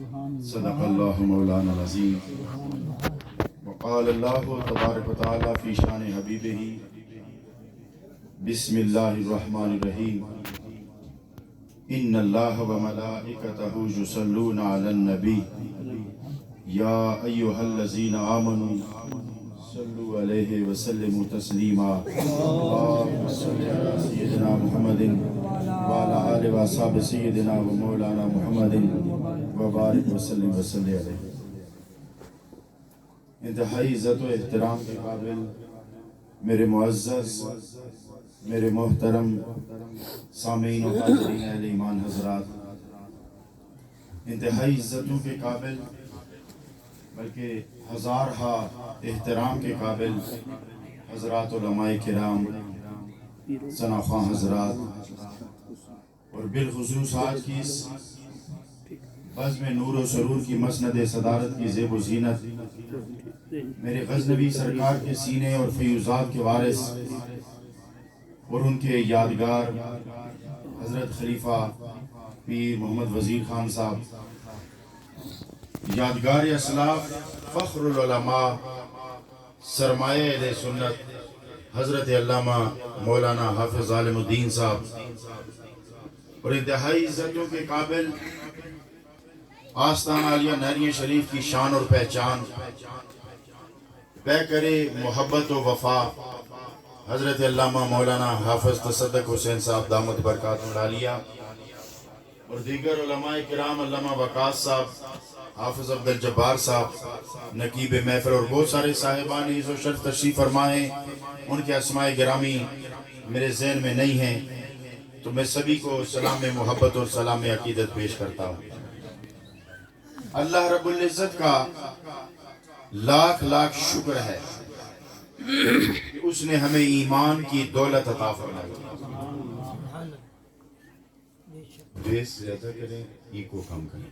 صدق اللہ مولانا العظیم وقال اللہ تبارک و تعالی فی شان حبیبہ بسم اللہ الرحمن الرحیم ان اللہ وملائکتہ یصلون علی النبی یا ایہا الذین آمنوا صلوا علیہ وسلموا تسلیما اللہم صل علی سیدنا محمد وعلی آلہ واصحاب سیدنا و مولانا محمد وبارک وسلم وسلم علیہ۔ انتہائی عزت و احترام کے قابل میرے معزز، میرے محترم سامعین و حاضرین اہل ایمان حضرات، انتہائی عزتوں کے قابل بلکہ ہزارہا احترام کے قابل حضرات علماء کرام، ثناءخواں حضرات، اور بالخصوص آج کی اس بزم نور و سرور کی مسند صدارت کی زیب و زینت میرے غزنوی سرکار کے سینے اور فیوزات کے وارث اور ان کے یادگار حضرت خلیفہ پیر محمد وزیر خان صاحب، یادگار اسلاف، فخر العلماء، سرمایہ اہل سنت حضرت علامہ مولانا حافظ عالم الدین صاحب، اور انتہائی عزتوں کے قابل آستان عالیہ نہریہ شریف کی شان اور پہچان، پیکر محبت و وفا حضرت علامہ مولانا حافظ تصدق حسین صاحب دامت برکاتہ العالیہ، اور دیگر علماء کرام، علامہ وقاص صاحب، حافظ عبد الجبار صاحب، نقیب محفل، اور بہت سارے صاحبان عز و شرف تشریف فرمائے، ان کے اسماء گرامی میرے ذہن میں نہیں ہیں، تو میں سبھی کو سلام محبت اور سلام عقیدت پیش کرتا ہوں۔ اللہ رب العزت کا لاکھ لاکھ شکر ہے کہ اس نے ہمیں ایمان کی دولت عطا فرمائی۔ بیس زیادہ کریں، ایکو کم کریں۔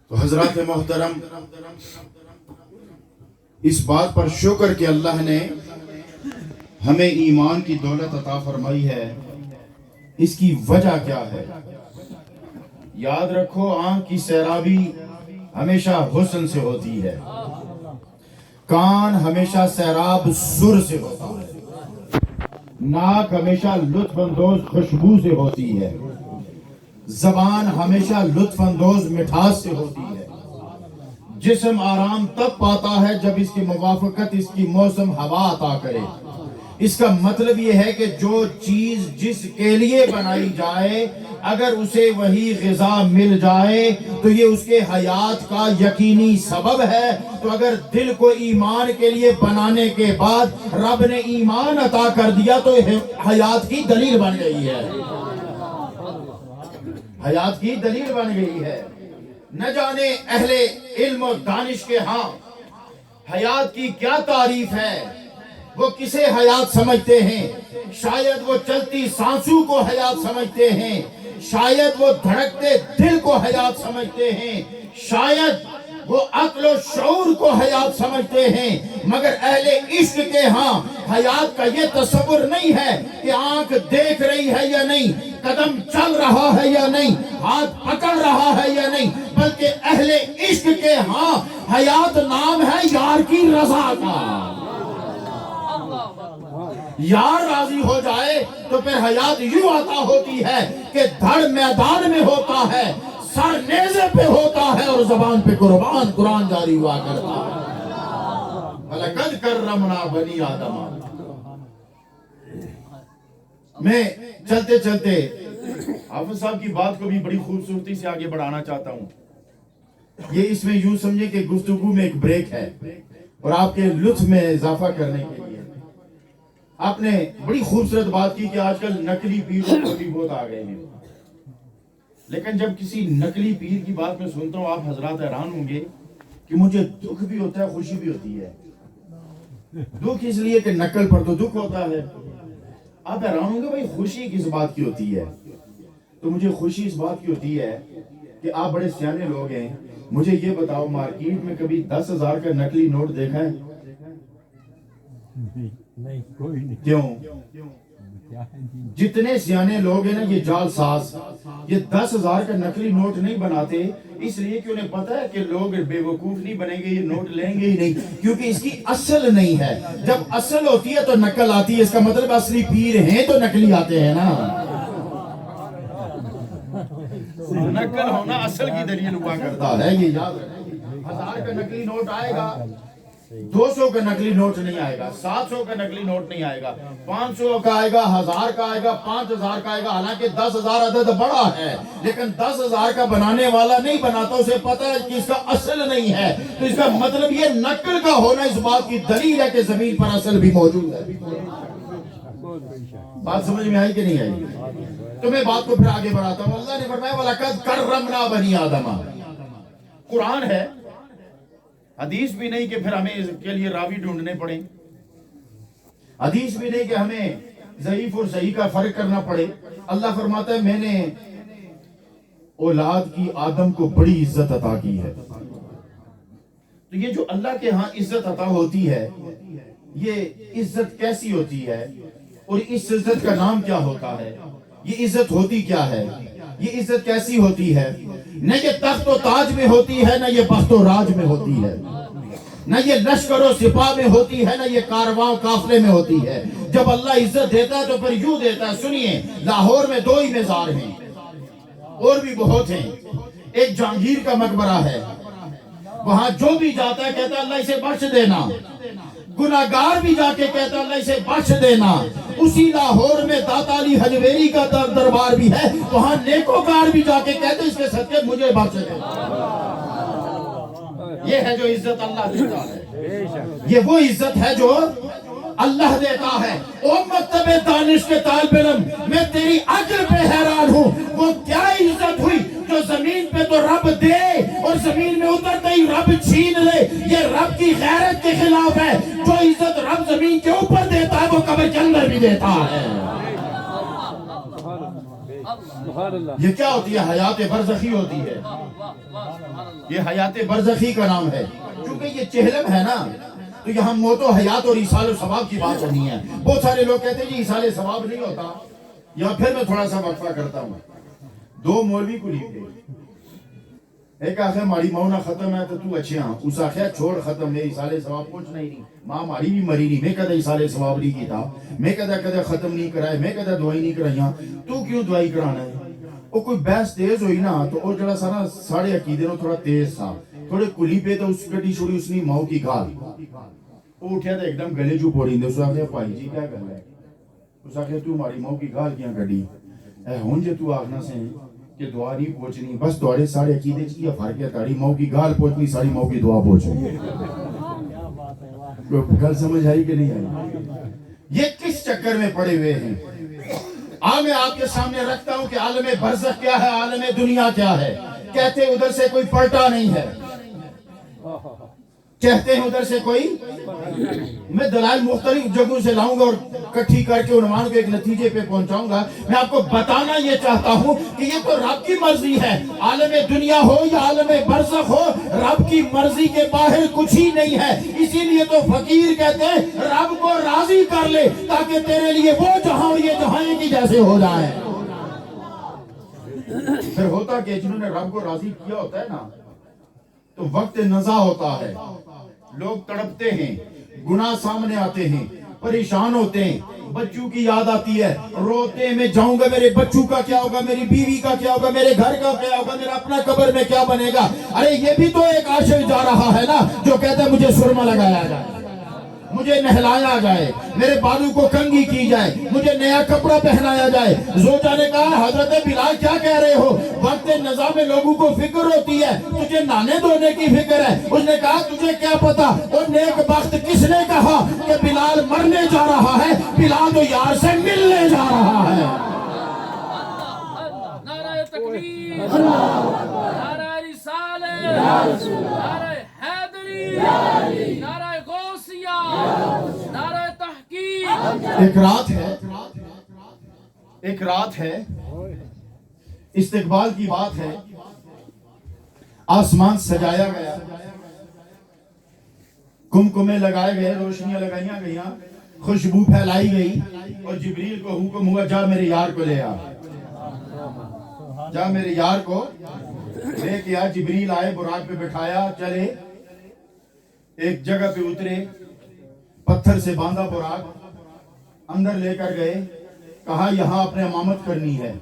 تو حضرات محترم، اس بات پر شکر کہ اللہ نے ہمیں ایمان کی دولت عطا فرمائی ہے، اس کی وجہ کیا ہے؟ یاد رکھو، آنکھ کی سیرابی ہمیشہ حسن سے ہوتی ہے، کان ہمیشہ سیراب سر سے ہوتا ہے، ناک ہمیشہ لطف اندوز خوشبو سے ہوتی ہے، زبان ہمیشہ لطف اندوز مٹھاس سے ہوتی ہے، جسم آرام تب پاتا ہے جب اس کی موافقت اس کی موسم ہوا عطا کرے۔ اس کا مطلب یہ ہے کہ جو چیز جس کے لیے بنائی جائے، اگر اسے وہی غذا مل جائے تو یہ اس کے حیات کا یقینی سبب ہے۔ تو اگر دل کو ایمان کے لیے بنانے کے بعد رب نے ایمان عطا کر دیا تو حیات کی دلیل بن گئی ہے، حیات کی دلیل بن گئی ہے۔ نہ جانے اہل علم و دانش کے ہاں حیات کی کیا تعریف ہے، وہ کسے حیات سمجھتے ہیں؟ شاید وہ چلتی سانسوں کو حیات سمجھتے ہیں، شاید وہ دھڑکتے دل کو حیات سمجھتے ہیں، شاید وہ عقل و شعور کو حیات سمجھتے ہیں، مگر اہل عشق کے ہاں حیات کا یہ تصور نہیں ہے کہ آنکھ دیکھ رہی ہے یا نہیں، قدم چل رہا ہے یا نہیں، ہاتھ پکڑ رہا ہے یا نہیں، بلکہ اہل عشق کے ہاں حیات نام ہے یار کی رضا کا۔ یار راضی ہو جائے تو پھر حیات یوں عطا ہوتی ہے کہ دھڑ میدان میں ہوتا ہے، سر نیزے پہ ہوتا ہے، اور زبان پہ قرآن جاری ہوا کرتا ہے۔ وَلَقَدْ كَرَّمْنَا بَنِي آدَمَ۔ میں چلتے چلتے حافظ صاحب کی بات کو بھی بڑی خوبصورتی سے آگے بڑھانا چاہتا ہوں۔ یہ اس میں یوں سمجھے کہ گفتگو میں ایک بریک ہے اور آپ کے لطف میں اضافہ کرنے کے لیے آپ نے بڑی خوبصورت بات کی کہ آج کل نقلی پیروں کو بھی بہت آ گئے ہیں، لیکن جب کسی نقلی پیر کی بات میں سنتا ہوں آپ حضرات حیران ہوں گے کہ مجھے دکھ بھی ہوتا ہے، خوشی بھی ہوتی ہے۔ دکھ اس لیے کہ نقل پر تو دکھ ہوتا ہے، آپ حیران ہوں گے بھائی خوشی کس بات کی ہوتی ہے؟ تو مجھے خوشی اس بات کی ہوتی ہے کہ آپ بڑے سیانے لوگ ہیں، مجھے یہ بتاؤ مارکیٹ میں کبھی 10,000 کا نقلی نوٹ دیکھا ہے؟ نہیں، کوئی نہیں۔ کیوں؟ جتنے سیانے لوگ ہیں نا یہ جال ساز، یہ 10,000 کا نقلی نوٹ نہیں بناتے اس لیے کہ انہیں پتا ہے کہ لوگ بے وقوف نہیں بنیں گے، یہ نوٹ لیں گے ہی نہیں، کیونکہ اس کی اصل نہیں ہے۔ جب اصل ہوتی ہے تو نقل آتی ہے، اس کا مطلب اصلی پیر ہیں تو نقلی آتے ہیں نا۔ نقل ہونا اصل کی دلیل ہوا کرتا ہے، یہ یاد رکھیں۔ 1000 کا نقلی نوٹ آئے گا، 200 کا نقلی نوٹ نہیں آئے گا، 700 کا نقلی نوٹ نہیں آئے گا، 500 کا آئے گا، 1000 کا آئے گا، 5000 کا آئے گا۔ حالانکہ 10,000 عدد بڑا ہے، لیکن 10,000 کا بنانے والا نہیں بناتا، اسے پتا ہے کہ اس کا اصل نہیں ہے، تو اس کا مطلب یہ نقل کا ہونا اس بات کی دلیل ہے کہ زمین پر اصل بھی موجود ہے۔ بات سمجھ میں آئی کہ نہیں آئی؟ تو میں بات کو پھر آگے بڑھاتا ہوں۔ اللہ نے فرمایا وَلَقَدْ كَرَّمْنَا بَنِي آدَمَ، قرآن ہے، حدیث بھی نہیں کہ پھر ہمیں اس کے لیے راوی ڈھونڈنے پڑیں، حدیث بھی نہیں کہ ہمیں ضعیف اور صحیح کا فرق کرنا پڑے۔ اللہ فرماتا ہے میں نے اولاد کی آدم کو بڑی عزت عطا کی ہے۔ تو یہ جو اللہ کے ہاں عزت عطا ہوتی ہے، یہ عزت کیسی ہوتی ہے اور اس عزت کا نام کیا ہوتا ہے؟ یہ عزت ہوتی کیا ہے؟ یہ عزت کیسی ہوتی ہے؟ نہ یہ تخت و تاج میں ہوتی ہے، نہ یہ بخت و راج میں ہوتی ہے، نہ یہ لشکر و سپاہ میں ہوتی ہے، نہ یہ کارواں قافلے میں ہوتی ہے۔ جب اللہ عزت دیتا ہے تو پھر یوں دیتا ہے۔ سنیے، لاہور میں 2 ہی مزار ہیں، اور بھی بہت ہیں۔ ایک جہانگیر کا مقبرہ ہے، وہاں جو بھی جاتا ہے کہتا ہے اللہ اسے بخش دینا، گناہگار بھی جا کے کہتا ہے اللہ اسے بخش دینا۔ اسی لاہور میں داتا علی حجویری کا دربار بھی ہے، وہاں نیکوکار بھی جا کے کہتے ہیں اس کے صدقے مجھے بخش دینا۔ یہ ہے جو عزت اللہ دیتا ہے، یہ وہ عزت ہے جو اللہ دیتا ہے۔ او مکتب دانش کے طالب علم، میں تیری عقل پہ حیران ہوں، وہ کیا عزت ہوئی جو زمین پہ تو رب دے اور زمین میں اترتے ہی رب چھین لے۔ یہ رب کی غیرت کے خلاف ہے۔ جو عزت رب زمین کے اوپر دیتا ہے وہ قبر کے اندر بھی دیتا ہے۔ یہ کیا ہوتی ہے؟ حیات برزخی ہوتی ہے۔ یہ حیات برزخی کا نام ہے، کیونکہ یہ چہلم ہے نا، تو یہاں موت و حیات اور ایصال و ثواب کی بات ہونی ہے۔ بہت سارے لوگ کہتے ہیں جی ایصال ثواب نہیں ہوتا، یا پھر میں تھوڑا سا وقفہ کرتا ہوں۔ 2 مولوی کو لیتے، ایک آخر ماری مونا ختم ہے تو اچھے ہاں، اس آخر چھوڑ ختم ہے، ایصال ثواب کچھ نہیں، ماں ماری بھی مری نہیں، میں کدہ ایصال ثواب نہیں کیتا، میں کدہ ختم نہیں کرائے، میں کدہ دعائی نہیں کرائیاں، تو کیوں دعائی کرانا ہے؟ وہ کوئی بحث تیز ہوئی نا تو وہ جڑا سا نا ساڑھے عقیدے نو تھوڑا تیز تھا، تھوڑے کلی پہ تو اس کٹی چھوڑی اس نے ماؤں کی گال، وہ اٹھیا تو ایک دم گلے جو پوڑی دے، اس آخر پائی جی کیا گل ہے؟ اس آخر تو ماری ماؤں کی گال کیاں کٹی؟ اے ہون جے تو آخنا سے کہ دعا نہیں پہنچنی، بس توڑے ساڑھے عقیدے کی یہ فرق ہے، تاڑی ماؤں کی گال پہنچنی، ساڑھی ماؤں کی دعا پہنچنی۔ گل سمجھ آئی کہ نہیں آئی؟ یہ کس چکر میں پڑے ہوئے ہیں؟ میں آپ کے سامنے رکھتا ہوں کہ عالم برزخ کیا ہے، عالم دنیا کیا ہے۔ کہتے ہیں ادھر سے کوئی پلٹا نہیں ہے، کہتے ہیں ادھر سے کوئی، میں دلائل مختلف جگہوں سے لاؤں گا اور کٹھی کر کے عنوان کو ایک نتیجے پہ پہنچاؤں گا۔ میں آپ کو بتانا یہ چاہتا ہوں کہ یہ تو رب کی مرضی ہے، عالم دنیا ہو یا عالم برزخ ہو، رب کی مرضی کے باہر کچھ ہی نہیں ہے۔ اسی لیے تو فقیر کہتے ہیں رب کو راضی کر لے تاکہ تیرے لیے وہ جہاں اور یہ جہاں کی جیسے ہو جائے۔ پھر ہوتا کہ جنہوں نے رب کو راضی کیا ہوتا ہے نا تو وقت نزا ہوتا ہے، لوگ تڑپتے ہیں، گناہ سامنے آتے ہیں، پریشان ہوتے ہیں، بچوں کی یاد آتی ہے، روتے میں جاؤں گا میرے بچوں کا کیا ہوگا، میری بیوی کا کیا ہوگا، میرے گھر کا کیا ہوگا، میرا اپنا قبر میں کیا بنے گا۔ ارے یہ بھی تو ایک عاشق جا رہا ہے نا جو کہتا ہے مجھے سرما لگایا جائے، مجھے نہلایا جائے، میرے بالوں کو کنگھی کی جائے، مجھے نیا کپڑا پہنایا جائے۔ زوجہ نے کہا حضرت بلال کیا کہہ رہے ہو؟ وقت نزا میں لوگوں کو فکر ہوتی ہے، تجھے نانے دھونے کی فکر ہے۔ اس نے کہا تجھے کیا پتا اور نیک بخت کس نے کہا کہ بلال مرنے جا رہا ہے، بلال تو یار سے ملنے جا رہا ہے۔ نعرہ تکبیر، نعرہ رسالت، نعرہ حیدری، نعرہ غوثیہ، نعرہ تحقیق۔ ایک رات ہے، استقبال کی بات ہے، آسمان سجایا گیا، کمکمے لگائے گئے، روشنیاں لگائیاں گئیاں، خوشبو پھیلائی گئی اور جبریل کو حکم ہوا جا میرے یار کو لے آ، جا میرے یار کو لے کے آ۔ جبریل آئے، براق پہ بٹھایا، چلے ایک جگہ پہ اترے، پتھر سے باندھا براق، اندر لے کر گئے، کہا یہاں اپنے امامت کرنی ہے،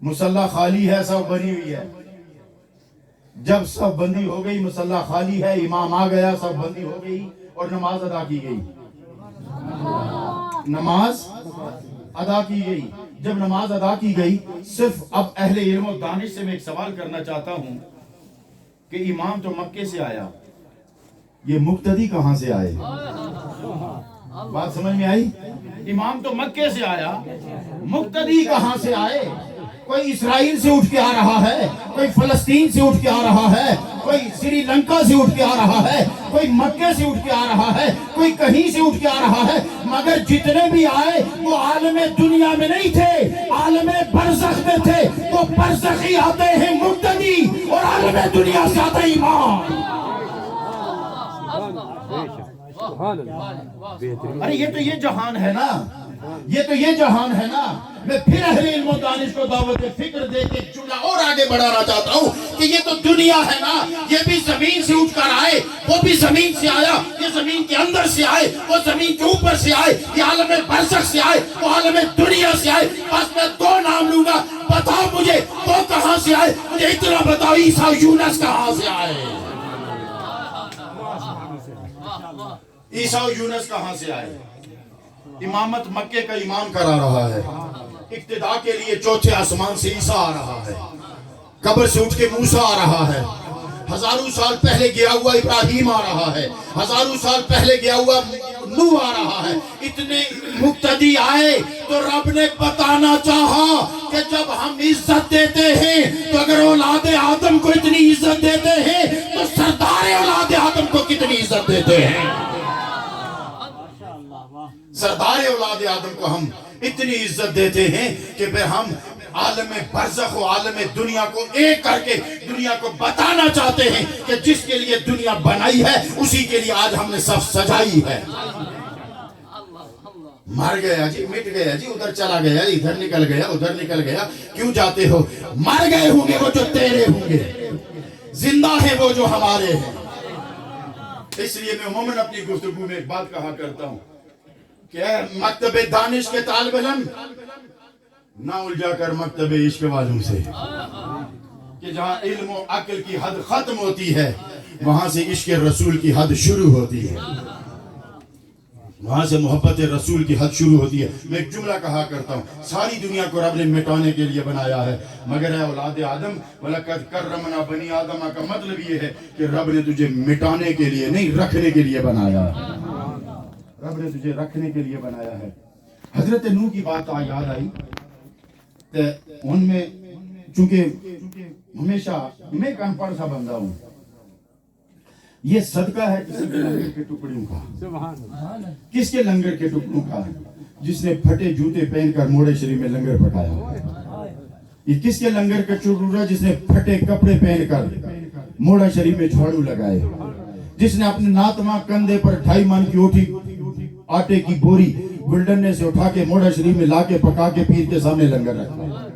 مصلی خالی ہے، سب بنی ہوئی ہے۔ جب سب بندی ہو گئی، مصلی خالی ہے، امام آ گیا، سب بندی ہو گئی اور نماز ادا کی گئی، نماز ادا کی گئی۔ جب نماز ادا کی گئی، صرف اب اہل علم و دانش سے میں ایک سوال کرنا چاہتا ہوں کہ امام تو مکے سے آیا، یہ مقتدی کہاں سے آئے؟ بات سمجھ میں آئی؟ امام تو مکے سے آیا، مقتدی کہاں سے آئے؟ کوئی اسرائیل سے اٹھ کے آ رہا ہے، کوئی فلسطین سے اٹھ کے آ رہا ہے، کوئی سری لنکا سے اٹھ کے آ رہا ہے، کوئی مکے سے اٹھ کے آ رہا ہے، کوئی کہیں سے اٹھ کے آ رہا ہے، مگر جتنے بھی آئے وہ عالم دنیا میں نہیں تھے، عالم برزخ میں تھے۔ وہ برزخی آتے ہیں مقتدی اور عالم دنیا سے آتا ہے امام۔ ارے یہ تو یہ جہان ہے نا، یہ تو یہ جہان ہے نا۔ میں پھر اہل علم و دانش کو دعوت فکر دے کے جملہ اور آگے بڑھانا چاہتا ہوں کہ یہ تو دنیا ہے نا، یہ بھی زمین سے اٹھ کر آئے، وہ بھی زمین سے آیا، یہ زمین کے اندر سے آئے، وہ زمین کے اوپر سے آئے، یہ عالم برزخ سے آئے، وہ عالم دنیا سے آئے۔ بس میں دو نام لوں گا، بتاؤ مجھے وہ کہاں سے آئے؟ مجھے اتنا بتاؤ، عیسیٰ یونس کہاں سے آئے؟ عیسیٰ یونس کہاں سے آئے؟ امامت مکے کا امام کرا رہا ہے، اقتداء کے لیے چوتھے آسمان سے عیسیٰ آ رہا ہے، قبر سے اٹھ کے موسیٰ آ رہا ہے، ہزاروں سال پہلے گیا ہوا ابراہیم آ رہا ہے، ہزاروں سال پہلے گیا ہوا نوح آ رہا ہے۔ اتنے مقتدی آئے تو رب نے بتانا چاہا کہ جب ہم عزت دیتے ہیں تو اگر اولاد آدم کو اتنی عزت دیتے ہیں تو سردار اولاد آدم کو کتنی عزت دیتے ہیں؟ سردار اولاد آدم کو ہم اتنی عزت دیتے ہیں کہ پھر ہم عالم برزخ و عالم دنیا کو ایک کر کے دنیا کو بتانا چاہتے ہیں کہ جس کے لیے دنیا بنائی ہے اسی کے لیے آج ہم نے سب سجائی ہے۔ مر گیا جی، مٹ گیا جی، ادھر چلا گیا، ادھر نکل گیا، ادھر نکل گیا، کیوں جاتے ہو؟ مر گئے ہوں گے وہ جو تیرے ہوں گے، زندہ ہیں وہ جو ہمارے ہیں۔ اس لیے میں عموماً اپنی گفتگو میں ایک بات کہا کرتا ہوں کہ مکتب دانش کے طالب علم نہ الجھا کر مکتب عشق والوں سے، کہ جہاں علم و عقل کی حد ختم ہوتی ہے وہاں سے عشق رسول کی حد شروع ہوتی ہے، وہاں سے محبت رسول کی حد شروع ہوتی ہے۔ میں ایک جملہ کہا کرتا ہوں، ساری دنیا کو رب نے مٹانے کے لیے بنایا ہے، مگر اے اولاد آدم وَلَقَدْ كَرَّمْنَا بَنِي آدَمَ کا مطلب یہ ہے کہ رب نے تجھے مٹانے کے لیے نہیں، رکھنے کے لیے بنایا ہے، رب نے تجھے رکھنے کے لیے بنایا ہے۔ حضرت نوح کی بات یاد آئی تو ان میں چونکہ ہمیشہ میں ایک انپڑھ سا بندہ ہوں، یہ صدقہ ہے کسی کے لنگر کے ٹکڑوں کا، کس کے لنگر کے ٹکڑوں کا؟ جس نے پھٹے جوتے پہن کر موڑے شریف میں لنگر پکایا۔ یہ کس کے لنگر کا ٹکڑا؟ جس نے پھٹے کپڑے پہن کر موڑا شریف میں جھاڑو لگائے، جس نے اپنے ناتما کندھے پر 2.5 من کی اوٹھی آٹے کی بوری گلڈنے سے اٹھا کے موڑا شریف میں لا کے پکا کے پیر کے سامنے لنگر رکھا۔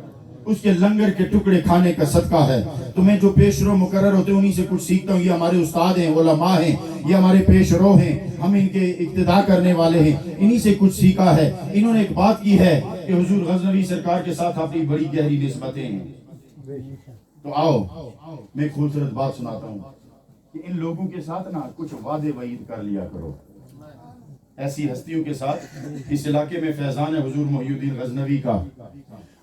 اس کے لنگر کے ٹکڑے کھانے کا صدقہ ہے۔ تو میں جو پیش رو مقرر ہوتے ہیں انہی سے کچھ سیکھتا ہوں۔ یہ ہمارے استاد ہیں، علماء ہیں، یہ ہمارے پیش رو ہیں، ہم ان کے اقتداء کرنے والے ہیں، انہی سے کچھ سیکھا ہے۔ انہوں نے ایک بات کی ہے کہ حضور غزنوی سرکار کے ساتھ اپنی بڑی گہری نسبتیں ہیں۔ تو آؤ میں ایک خوبصورت بات سناتا ہوں کہ ان لوگوں کے ساتھ نا کچھ وعدے وعید کر لیا کرو۔ ایسی ہستیوں کے ساتھ اس علاقے میں فیضان ہے حضور محی الدین غزنوی کا،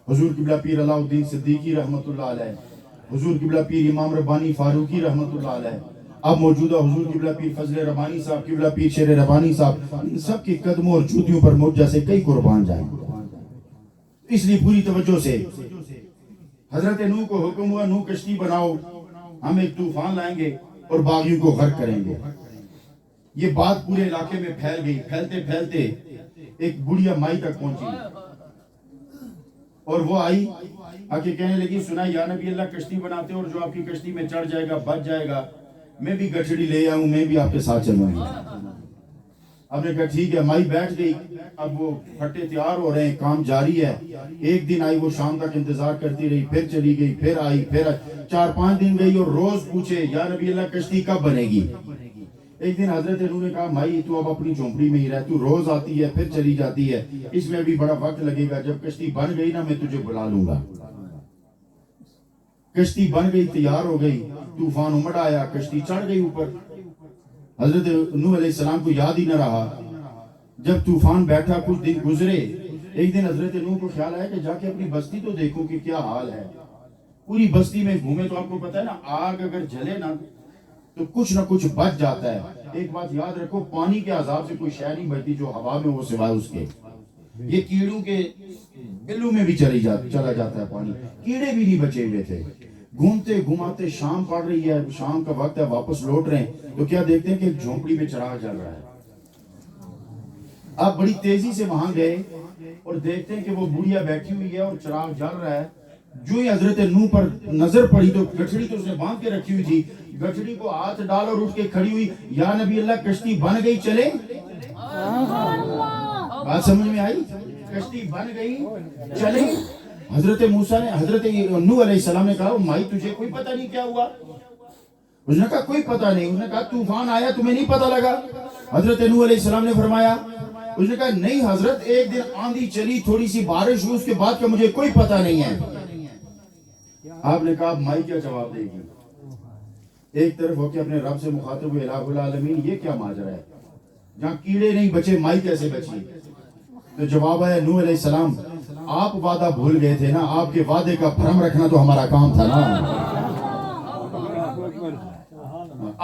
حضور قبلہ پیر علاء الدین صدیقی رحمۃ اللہ علیہ، حضور قبلہ پیر امام ربانی فاروقی رحمۃ اللہ علیہ، اب موجودہ حضور قبلہ پیر فضل ربانی صاحب، قبلہ پیر شیر ربانی صاحب، ان سب کے قدموں اور جوتیوں پر مجھ جیسے کئی قربان جائیں۔ اس لیے پوری توجہ سے حضرت نوح کو حکم ہوا نوح کشتی بناؤ، ہم ایک طوفان لائیں گے اور باغیوں کو غرق کریں گے۔ یہ بات پورے علاقے میں پھیل گئی، پھیلتے پھیلتے ایک بڑھیا مائی تک پہنچی اور وہ آئی آ کے کہنے لگی سنا یا نبی اللہ کشتی بناتے اور جو آپ کی کشتی میں چڑھ جائے گا بچ جائے گا میں بھی گٹھڑی لے آؤں، میں بھی آپ کے ساتھ چلوں گی۔ اب نے کہا ٹھیک ہے، مائی بیٹھ گئی، اب وہ پھٹے تیار ہو رہے ہیں، کام جاری ہے۔ ایک دن آئی، وہ شام تک انتظار کرتی رہی، پھر چلی گئی، پھر آئی، پھر 4-5 دن گئی، اور روز پوچھے یا نبی اللہ کشتی کب بنے گی۔ ایک دن حضرت نوح نے کہا مائی تو اب اپنی جھونپڑی میں ہی رہ، تو روز آتی ہے پھر چلی جاتی ہے، اس میں بھی بڑا وقت لگے گا، جب کشتی بن گئی نا میں تجھے بلا لوں گا۔ کشتی بن گئی، تیار ہو گئی، طوفان امڑ آیا، کشتی چڑھ گئی اوپر۔ حضرت نوح علیہ السلام کو یاد ہی نہ رہا۔ جب طوفان بیٹھا، کچھ دن گزرے، ایک دن حضرت نوح کو خیال آیا کہ جا کے اپنی بستی تو دیکھوں کہ کیا حال ہے۔ پوری بستی میں گھومے تو آپ کو پتا ہے نا، آگ اگر جلے نا تو کچھ نہ کچھ بچ جاتا ہے۔ ایک بات یاد رکھو، پانی کے عذاب سے کوئی شے نہیں بچتی جو ہوا میں وہ سوائے اس کے۔ یہ کیڑوں کے بلوں میں بھی چلا جاتا ہے پانی، کیڑے بھی نہیں بچے ہوئے تھے۔ گھومتے گھماتے شام پڑ رہی ہے، شام کا وقت ہے، واپس لوٹ رہے ہیں تو کیا دیکھتے ہیں کہ ایک جھونپڑی میں چراغ جل رہا ہے۔ آپ بڑی تیزی سے وہاں گئے اور دیکھتے ہیں کہ وہ بڑھیا بیٹھی ہوئی ہے اور چراغ جل رہا ہے۔ جو ہی حضرت نوح پر نظر پڑی تو گٹھڑی تو اس نے باندھ کے رکھی ہوئی تھی، گٹھڑی کو ہاتھ ڈال اور اٹھ کے کھڑی ہوئی، یا نبی اللہ کشتی بن گئی، چلے؟ بات سمجھ میں آئی؟ کشتی بن گئی، چلے؟ حضرت نوح علیہ السلام نے کہا مائی تجھے کوئی پتہ نہیں کیا ہوا؟ اس نے کہا کوئی پتہ نہیں۔ اس نے کہا طوفان آیا تمہیں نہیں پتہ لگا؟ حضرت نوح علیہ السلام نے فرمایا، اس نے کہا نہیں حضرت، ایک دن آندھی چلی، تھوڑی سی بارش ہوئی، اس کے بعد کا مجھے کوئی پتہ نہیں ہے۔ آپ نے کہا مائی کیا جواب دے گی؟ ایک طرف ہو کے اپنے رب سے مخاطب ہوئے، الہ العالمین یہ کیا ماجرا ہے؟ جہاں کیڑے نہیں بچے مائی کیسے بچی؟ تو جواب آیا نوح علیہ السلام، آپ وعدہ بھول گئے تھے نا، آپ کے وعدے کا بھرم رکھنا تو ہمارا کام تھا نا۔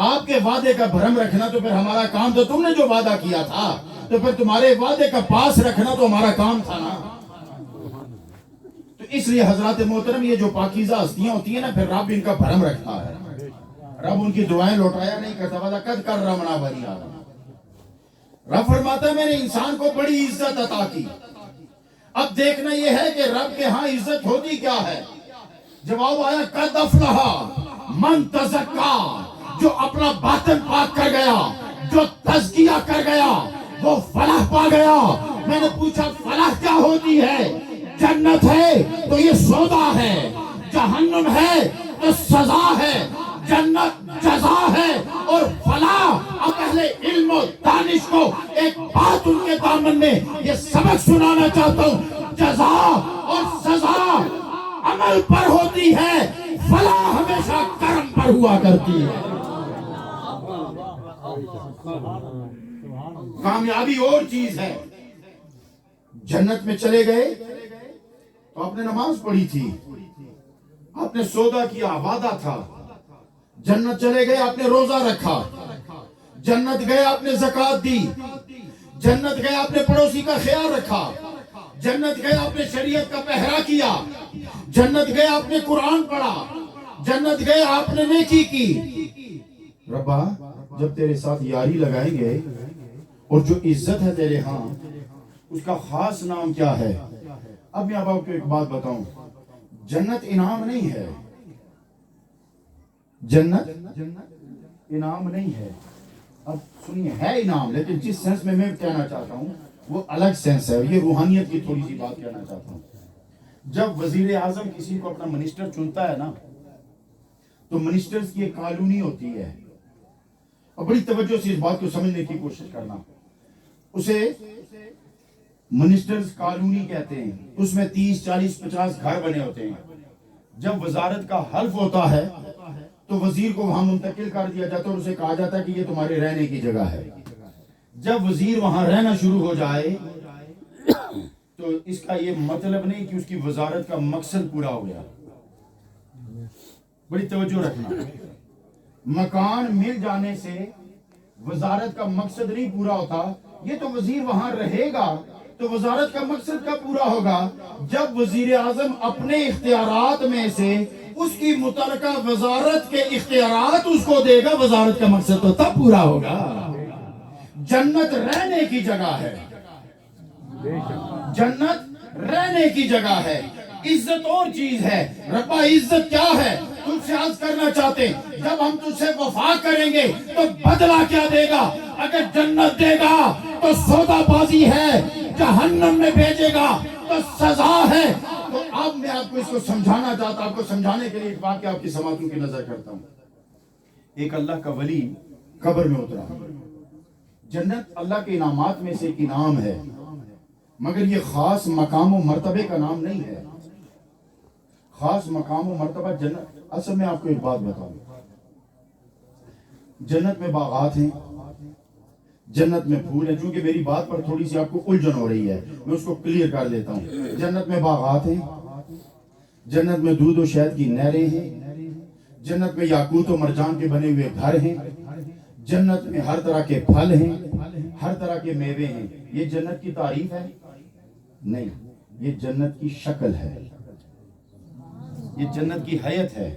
آپ کے وعدے کا بھرم رکھنا تو پھر ہمارا کام تھا، تم نے جو وعدہ کیا تھا تو پھر تمہارے وعدے کا پاس رکھنا تو ہمارا کام تھا نا۔ تو اس لیے حضرات محترم، یہ جو پاکیزہ ہستیاں ہوتی ہیں نا، پھر رب ان کا بھرم رکھتا ہے، رب ان کی دعائیں لوٹایا نہیں کرتا۔ وَلَقَدْ كَرَّمْنَا بَنِي آدَمَ، رب فرماتا ہے میں نے انسان کو بڑی عزت عطا کی۔ اب دیکھنا یہ ہے کہ رب کے ہاں عزت ہوتی کیا ہے۔ جواب آیا قَدْ أَفْلَحَ مَنْ تَزَكَّىٰ، جو اپنا باطن پاک کر گیا، جو تزکیہ کر گیا وہ فلاح پا گیا۔ میں نے پوچھا فلاح کیا ہوتی ہے؟ جنت ہے تو یہ سودا ہے، جہنم ہے تو سزا ہے، جنت جزا ہے، اور فلاح۔ اب اہل علم و دانش کو ایک بات ان کے دامن میں یہ سبق سنانا چاہتا ہوں، جزا اور سزا عمل پر ہوتی ہے، فلاح ہمیشہ کرم پر ہوا کرتی ہے۔ کامیابی اور چیز ہے۔ جنت میں چلے گئے تو آپ نے نماز پڑھی تھی، آپ نے سودا کیا، وعدہ تھا۔ جنت چلے گئے، آپ نے روزہ رکھا۔ جنت گئے، آپ نے زکوٰۃ دی۔ جنت گئے، آپ نے پڑوسی کا خیال رکھا۔ جنت گئے، آپ نے شریعت کا پہرا کیا۔ جنت گئے، آپ نے قرآن پڑھا۔ جنت گئے، آپ نے نیکی کی۔ ربا جب تیرے ساتھ یاری لگائیں گے اور جو عزت ہے تیرے ہاں، اس کا خاص نام کیا ہے؟ اب میں آپ کو ایک بات بتاؤں، جنت انعام نہیں ہے، جنت انعام نہیں ہے۔ اب سنیے، ہے انعام، لیکن جس سینس میں کہنا چاہتا ہوں وہ الگ سینس ہے، یہ روحانیت کی تھوڑی سی بات کہنا چاہتا ہوں۔ جب وزیر اعظم کسی کو اپنا منسٹر چنتا ہے نا، تو منسٹرز کی ایک کالونی ہوتی ہے، اور بڑی توجہ سے اس بات کو سمجھنے کی کوشش کرنا، اسے منسٹرز کالونی کہتے ہیں۔ اس میں 30 40 50 گھر بنے ہوتے ہیں۔ جب وزارت کا حلف ہوتا ہے تو وزیر کو وہاں منتقل کر دیا جاتا ہے اور اسے کہا جاتا ہے کہ یہ تمہارے رہنے کی جگہ ہے۔ جب وزیر وہاں رہنا شروع ہو جائے تو اس کا یہ مطلب نہیں کہ اس کی وزارت کا مقصد پورا ہو گیا۔ بڑی توجہ رکھنا، مکان مل جانے سے وزارت کا مقصد نہیں پورا ہوتا۔ یہ تو وزیر وہاں رہے گا تو وزارت کا مقصد کب پورا ہوگا؟ جب وزیر اعظم اپنے اختیارات میں سے اس کی متعلقہ وزارت کے اختیارات اس کو دے گا، وزارت کا مقصد تو تب پورا ہوگا۔ جنت رہنے کی جگہ ہے، جنت رہنے کی جگہ ہے۔ عزت اور چیز ہے۔ ربا عزت کیا ہے؟ تجھ سے عرض کرنا چاہتے ہیں جب ہم تجھ سے وفا کریں گے تو بدلہ کیا دے گا؟ اگر جنت دے گا تو سودا بازی ہے، جہنم میں بھیجے گا تو سزا ہے۔ تو اب میں آپ کو اس کو سمجھانا چاہتا ہوں، آپ کو سمجھانے کے لیے ایک واقعہ آپ کی سماعتوں کی نظر کرتا ہوں۔ ایک اللہ کا ولی قبر میں اترا۔ جنت اللہ کے انعامات میں سے ایک انعام ہے، مگر یہ خاص مقام و مرتبے کا نام نہیں ہے۔ خاص مقام و مرتبہ جنت، اصل میں آپ کو ایک بات بتاؤں، جنت میں باغات ہیں، جنت میں پھول ہیں۔ چونکہ میری بات پر تھوڑی سی آپ کو الجھن ہو رہی ہے، میں اس کو کلیئر کر دیتا ہوں۔ جنت میں باغات ہیں، جنت میں دودھ و شہد کی نہریں ہیں، جنت میں یاقوت و مرجان کے بنے ہوئے گھر ہیں، جنت میں ہر طرح کے پھل ہیں، ہر طرح کے میوے ہیں۔ یہ جنت کی تعریف ہے؟ نہیں، یہ جنت کی شکل ہے، یہ جنت کی حیت ہے۔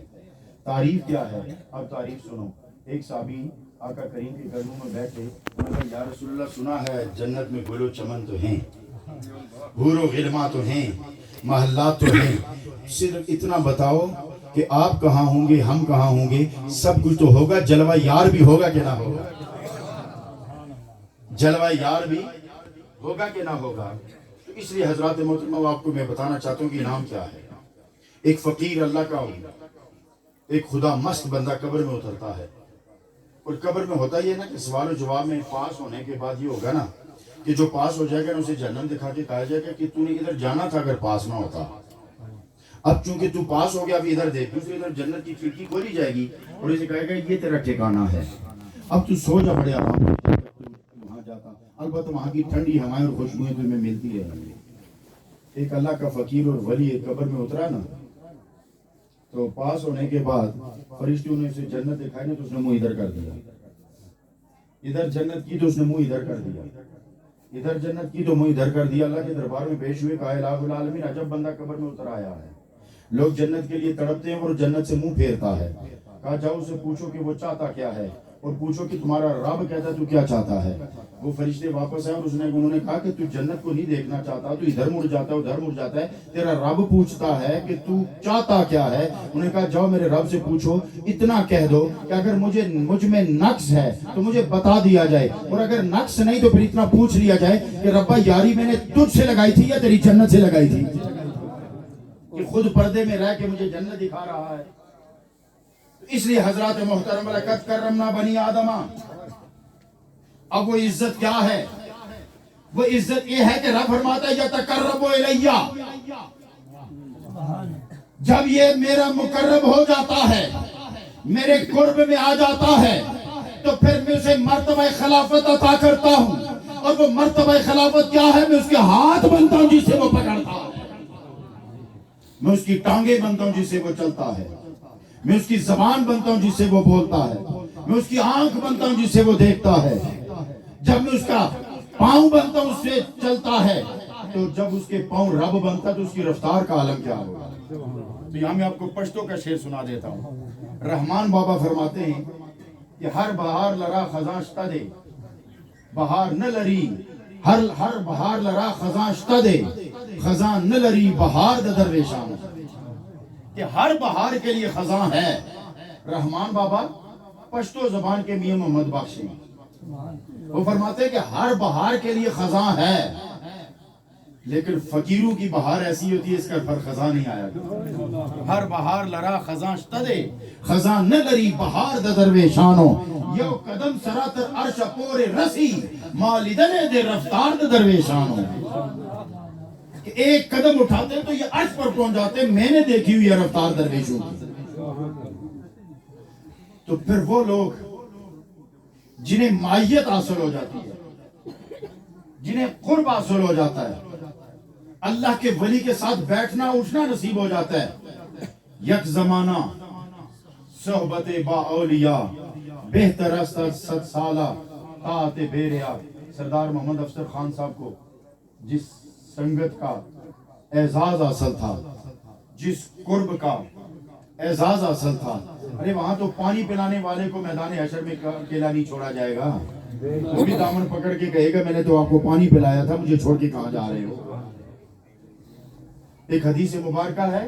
تعریف کیا ہے؟ اب تعریف سنو۔ ایک صحابی آقا کریم کے قدموں میں بیٹھے، انہوں نے کہا یا رسول اللہ، سنا ہے جنت میں گل و چمن تو ہیں، حور و غلماں تو ہیں، محلات تو ہیں، صرف اتنا بتاؤ کہ آپ کہاں ہوں گے، ہم کہاں ہوں گے؟ سب کچھ تو ہوگا، جلوہ یار بھی ہوگا کہ نہ ہوگا؟ جلوہ یار بھی ہوگا کہ نہ ہوگا؟ تو اس لیے حضرات محترمہ آپ کو میں بتانا چاہتا ہوں کہ انعام کیا ہے۔ ایک فقیر اللہ کا ہوگا، ایک خدا مست بندہ قبر میں اترتا ہے، اور قبر میں ہوتا یہ نا کہ سوال و جواب میں پاس ہونے کے بعد یہ ہوگا نا کہ جو پاس ہو جائے گا اسے جہنم دکھا کے کہا جائے گا کہ تو نے ادھر جانا تھا اگر پاس نہ ہوتا۔ اب چونکہ تو پاس ہو گیا، اب ادھر دیکھ، دوسری ادھر جنت کی کھڑکی کھولی جائے گی اور اسے کہے گا یہ تیرا ٹھکانہ ہے، اب تو سو جا بڑے آرام سے وہاں جاتا۔ البتہ وہاں کی ٹھنڈی ہوائیں اور خوشبوئیں تمہیں ملتی رہیں گی۔ ایک اللہ کا فقیر اور ولی ایک قبر میں اترا نا، تو پاس ہونے کے بعد فرشتوں نے اسے جنت دکھائی نا، تو اس نے منہ ادھر کر دیا، ادھر جنت کی تو اس نے منہ ادھر کر دیا، ادھر جنت کی تو منہ ادھر کر دیا۔ اللہ کے دربار میں پیش ہوئے، کہا الہ العالمین، عجب بندہ قبر میں اتر آیا ہے، لوگ جنت کے لیے تڑپتے ہیں اور جنت سے منہ پھیرتا ہے۔ کہا جاؤ اسے پوچھو کہ وہ چاہتا کیا ہے، اور پوچھو کہ تمہارا رب کہتا ہے تو کیا چاہتا ہے۔ وہ فرشتے واپس آئے اور انہوں نے کہا کہ تو جنت کو نہیں دیکھنا چاہتا، تو ادھر مڑ جاتا ہے ادھر مڑ جاتا ہے، تیرا رب پوچھتا ہے کہ تو چاہتا کیا ہے۔ انہوں نے کہا جاؤ میرے رب سے پوچھو، اتنا کہہ دو کہ اگر مجھ میں نقص ہے تو مجھے بتا دیا جائے، اور اگر نقص نہیں تو پھر اتنا پوچھ لیا جائے کہ ربا یاری میں نے تجھ سے لگائی تھی یا تیری جنت سے لگائی تھی، کہ خود پردے میں رہ کے مجھے جنت دکھا رہا ہے۔ اس لیے حضرات محترم، لقد کرمنا بنی آدم، اب وہ عزت کیا ہے؟ وہ عزت یہ ہے کہ رب فرماتا ہے یتقرب الیہ، جب یہ میرا مقرب ہو جاتا ہے، میرے قرب میں آ جاتا ہے، تو پھر میں اسے مرتبہ خلافت عطا کرتا ہوں، اور وہ مرتبہ خلافت کیا ہے؟ میں اس کے ہاتھ بنتا ہوں جس سے وہ پکڑتا ہے، میں اس کی ٹانگیں بنتا ہوں جس سے وہ چلتا ہے، میں اس کی زبان بنتا ہوں جس سے وہ بولتا ہے، میں اس کی آنکھ بنتا ہوں جس سے وہ دیکھتا ہے، جب میں اس کا پاؤں بنتا ہوں اس سے چلتا ہے، تو جب اس کے پاؤں رب بنتا تو اس کی رفتار کا عالم کیا ہوگا۔ تو یہاں میں آپ کو پشتو کا شعر سنا دیتا ہوں۔ رحمان بابا فرماتے ہیں کہ ہر بہار لرا خزاں شتا دے، بہار نہ لری، ہر بہار لرا خزاں شتا دے، خزاں نہ لری بہار دا درویشان، کہ ہر بہار کے لیے خزاں ہے۔ رحمان بابا پشتو زبان کے میاں محمد بخش ہیں، وہ فرماتے ہیں کہ ہر بہار کے لیے خزاں ہے، لیکن فقیروں کی بہار ایسی ہوتی ہے اس کا پر خزاں نہیں آیا۔ ہر بہار لرا خزاں شتدے، خزاں نہ لری بہار دا درویشانو، یو قدم سراتر عرش پورے رسی، مالیدنے دے رفتار دا درویشانو، کہ ایک قدم اٹھاتے ہیں تو یہ عرش پر پہنچ جاتے ہیں۔ میں نے دیکھی ہوئی ہے رفتار درویشوں کی۔ تو پھر وہ لوگ جنہیں مائیت حاصل ہو جاتی ہے، جنہیں قرب حاصل ہو جاتا ہے، اللہ کے ولی کے ساتھ بیٹھنا اٹھنا نصیب ہو جاتا ہے، یک زمانہ صحبت با اولیاء بہتر است 100 سالہ طاعت بیریا۔ سردار محمد افضل خان صاحب کو جس سنگت کا اعزاز حاصل تھا، جس قرب کا اعزاز حاصل تھا، ارے وہاں تو پانی پلانے والے کو میدان حشر میں اکیلا نہیں چھوڑا جائے گا، وہ بھی دامن پکڑ کے کہے گا میں نے تو آپ کو پانی پلایا تھا، مجھے چھوڑ کے کہاں جا رہے ہو۔ ایک حدیث مبارکہ ہے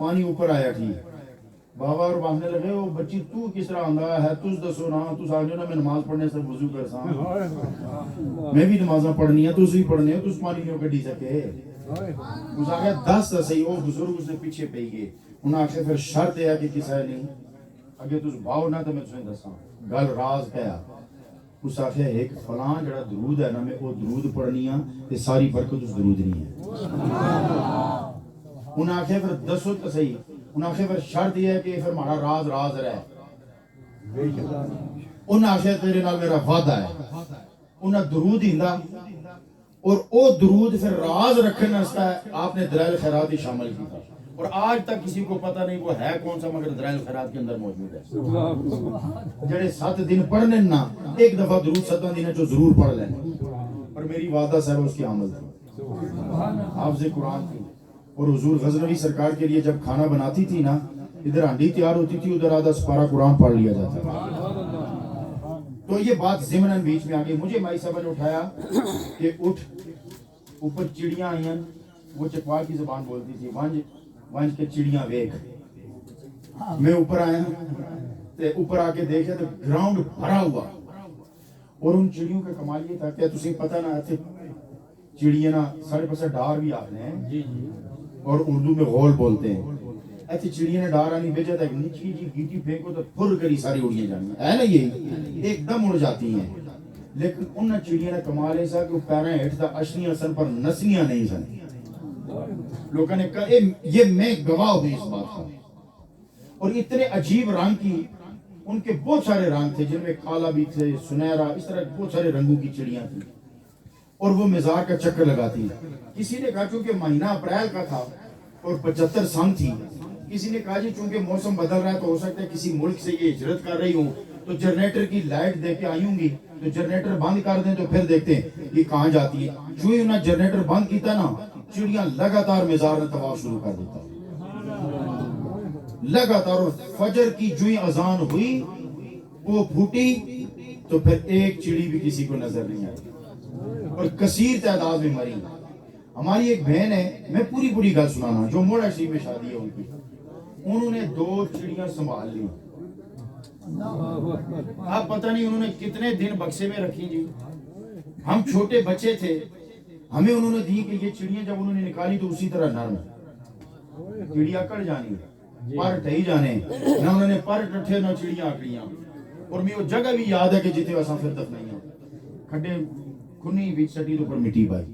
پانی اوپر آیا ٹھیک بابا اور باہنے لگے وہ بچی تو کس طرح آندا ہے تُس دسو نا تُس آنے نا میں نماز پڑھنے سے وضو کرساں میں بھی نمازاں پڑھنی ہے تُس بھی پڑھنے ہو تُس پانی نہیں کڈی سکے اس آگے 10 دسئی وہ بزرگ اس نے پیچھے پہ گئے انہاں آخر پھر شرط ہے کہ کسا ہے نہیں اگر تُس باؤ نہ تو میں تُسیں دساں گل راز کیا اس آخر ایک فلان جڑا درود ہے نا میں وہ درود پڑھنی ہے تے ساری برکت اس درود نہیں ہے انہاں آخر پھر دسو تو صحیح انہاں آخر پھر شرط یہ ہے کہ پھر ہمارا راز راز رہے انہاں آخر تیرے نال میرا وعدہ ہے انہاں درود ہیندا اور او درود پھر راز رکھنے واسطے آپ نے دلائل خیرات ہی شامل کیا اور آج تک کسی کو پتہ نہیں وہ ہے کون سا مگر دلائل خیرات کے اندر موجود ہے جڑے 7 دن پڑھنے نا ایک دفعہ درود 7 دن جو ضرور پڑھ لیں اور میری وعدہ صاحب اس کی عمل تھی حافظ قرآن تھی اور حضور غزنوی سرکار کے لیے جب کھانا بناتی تھی نا ادھر ہانڈی تیار ہوتی تھی ادھر آدھا سپارہ قرآن پڑھ لیا جاتا تھا تو یہ بات ضمناً بیچ میں آگئی مجھے مائی صاحب نے اٹھایا کہ اٹھ اوپر چڑیاں آئیں وہ چکوال کی زبان بولتی تھی وانج کے چڑیاں ویکھ میں اوپر آیا تے اوپر آ کے دیکھا تو گراؤنڈ بھرا ہوا اور ان چڑیوں کا کمال یہ تھا کہ تسی پتہ نہ ایتھے چڑیاں نا سارے پاسے ڈار بھی آتے ہیں اور اردو میں غول بولتے ہیں ایتھے چڑیاں نے ڈار آنی بھیجا تھا ایک نچی جی گیٹی پھینکو تو پھر کری ساری اڑیاں جانی ہے نا یہ ایک دم اڑ جاتی ہیں لیکن ان چڑیاں نے کمال ایسا کہ وہ پیریں ہیٹھ دا اشنیاں سن پر نسلیاں نہیں سن لوگوں نے کہا یہ میں گواہ ہوئی اس بات کا اور اتنے عجیب رنگ کی ان کے بہت سارے رنگ تھے جن میں کالا بھی تھے سنہرا اس طرح بہت سارے رنگوں کی چڑیاں تھیں اور وہ مزار کا چکر لگاتی کسی نے کہا چونکہ مہینہ اپریل کا تھا اور 75 سن تھی کسی نے کہا جی چونکہ موسم بدل رہا ہے تو ہو سکتا ہے کسی ملک سے یہ ہجرت کر رہی ہوں تو جنریٹر کی لائٹ دے کے آئی ہوں گی تو جنریٹر بند کر دیں تو پھر دیکھتے ہیں یہ کہاں جاتی ہے جو ہی انہیں جنریٹر بند کیتا نا چڑیاں لگاتار مزار میں طواف شروع کر دیتا لگاتار فجر کی جو ہی اذان ہوئی وہ پھوٹی تو پھر ایک چڑی بھی کسی کو نظر نہیں آئی اور کثیر تعداد میں مری ہماری ایک بہن ہے میں پوری گل سنانا جو موڑا شریف میں شادی ہے ان کی انہوں نے 2 چڑیاں سنبھال لی آپ پتہ نہیں انہوں نے کتنے دن بکسے میں رکھی جی ہم چھوٹے بچے تھے ہمیں انہوں نے دی کہ یہ چڑیاں جب انہوں نے نکالی تو اسی طرح نرم چڑیاں کڑ جانی پر ٹھئی جانے نہ انہوں نے پر ٹھے نہ چڑیاں آکڑیاں اور میں وہ جگہ بھی یاد ہے کہ جتے ویسا پھر دفنائیاں کھڈے کھنی بیچ سٹی تو پر مٹی بائی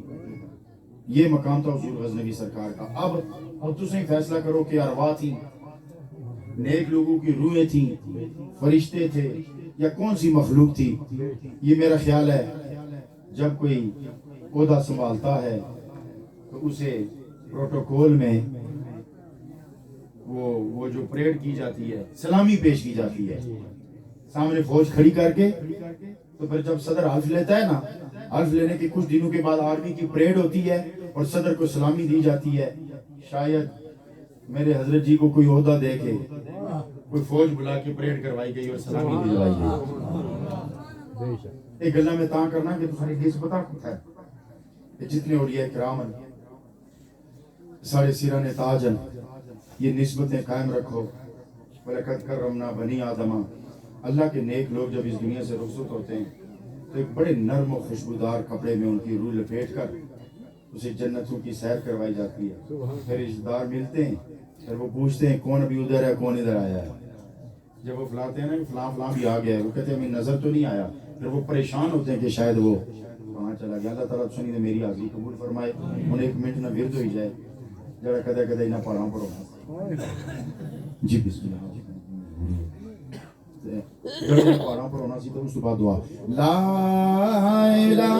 یہ مقام تھا حضور غزنوی سرکار کا اب تسیں فیصلہ کرو کہ ارواح تھی نیک لوگوں کی روحیں تھیں فرشتے تھے یا کون سی مخلوق تھی یہ میرا خیال ہے جب کوئی عہدہ سنبھالتا ہے تو اسے پروٹوکول میں وہ جو پریڈ کی جاتی ہے سلامی پیش کی جاتی ہے سامنے فوج کھڑی کر کے تو پھر جب صدر حلف لیتا ہے نا حلف لینے کے کچھ دنوں کے بعد آرمی کی پریڈ ہوتی ہے اور صدر کو سلامی دی جاتی ہے شاید میرے حضرت جی کو کوئی عہدہ دے کے کوئی فوج بلا کے پریڈ کروائی گئی اور سلامی دلوائی گئی ایک گلہ میں تاں کرنا کہ تمہاری دیس پتا کتا ہے جتنے اولیاء کرام ہیں سارے سیران تاج ہیں یہ نسبتیں قائم رکھو وَلَقَدْ كَرَّمْنَا بَنِي آدَمَ اللہ کے نیک لوگ جب اس دنیا سے رخصت ہوتے ہیں تو ایک بڑے نرم و خوشبودار کپڑے میں ان کی روح لپیٹ کر اسے جنتوں کی سیر کروائی جاتی ہے پھر رشتہ دار ملتے ہیں پھر وہ پوچھتے ہیں کون ابھی ادھر ہے کون ادھر آیا ہے جب وہ فلاتے ہیں نا کہ فلاں بھی آ گیا ہے وہ کہتے ہیں ہمیں نظر تو نہیں آیا پھر وہ پریشان ہوتے ہیں کہ شاید وہ کہاں چلا گیا اللہ تعالیٰ سنی نے میری حاضری قبول فرمائے انہیں 1 منٹ نہ ورد ہوئی جائے جڑا کدے نہ پڑھا پڑھو جی بسم اللہ جڑا پڑھا پڑھونا سی تو اس کے بعد دعا لا الہ